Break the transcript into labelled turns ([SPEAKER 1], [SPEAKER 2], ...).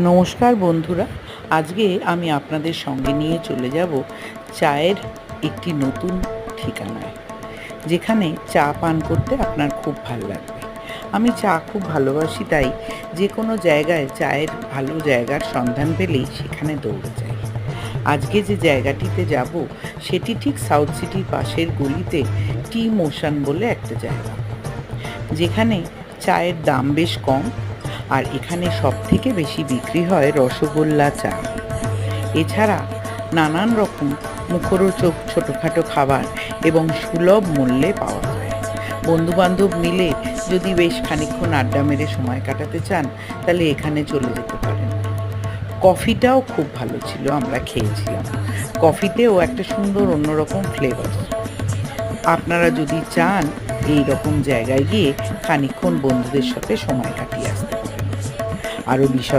[SPEAKER 1] নমস্কার বন্ধুরা, আজকে আমি আপনাদের সঙ্গে নিয়ে চলে যাব চায়ের একটি নতুন ঠিকানায়, যেখানে চা পান করতে আপনার খুব ভালো লাগবে। আমি চা খুব ভালোবাসি, তাই যে কোনো জায়গায় চায়ের ভালো জায়গার সন্ধান পেলেই সেখানে দৌড়ে যাই। আজকে যে জায়গাটিতে যাব সেটি ঠিক সাউথ সিটির পাশের গলিতে টি মোশন বলে একটা জায়গা, যেখানে চায়ের দাম বেশ কম, আর এখানে সবথেকে বেশি বিক্রি হয় রসগোল্লা চা। এছাড়া নানান রকম মুখরোচক ছোটোখাটো খাবার এবং সুলভ মূল্যে পাওয়া যায়। বন্ধুবান্ধব মিলে যদি বেশ খানিকক্ষণ আড্ডা মেরে সময় কাটাতে চান, তাহলে এখানে চলে যেতে পারেন। কফিটাও খুব ভালো ছিল, আমরা খেয়েছিলাম। কফিতেও একটা সুন্দর অন্যরকম ফ্লেভার। আপনারা যদি চান এই রকম জায়গায় গিয়ে খানিকক্ষণ বন্ধুদের সাথে সময় কাটিয়ে আসতে পারেন। আরও বিশদ